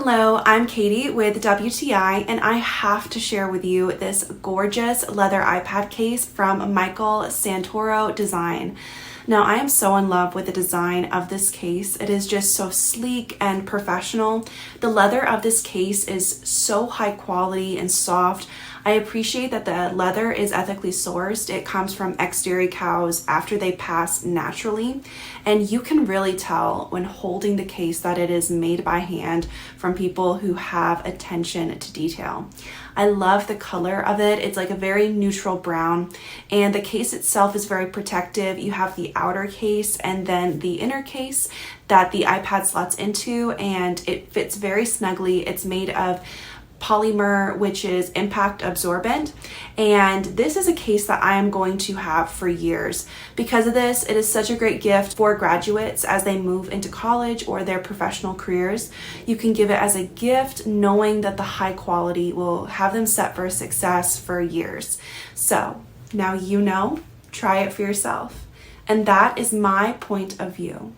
Hello, I'm Katie with WTI, and I have to share with you this gorgeous leather iPad case from Michael Santoro Design. Now, I am so in love with the design of this case. It is just so sleek and professional. The leather of this case is so high quality and soft. I appreciate that the leather is ethically sourced. It comes from ex-dairy cows after they pass naturally. And you can really tell when holding the case that it is made by hand from people who have attention to detail. I love the color of it. It's like a very neutral brown, and the case itself is very protective. You have the outer case and then the inner case that the iPad slots into, and it fits very snugly. It's made of polymer, which is impact absorbent, and this is a case that I am going to have for years. Because of this, it is such a great gift for graduates as they move into college or their professional careers. You can give it as a gift knowing that the high quality will have them set for success for years. So now you know, try it for yourself. And that is my point of view.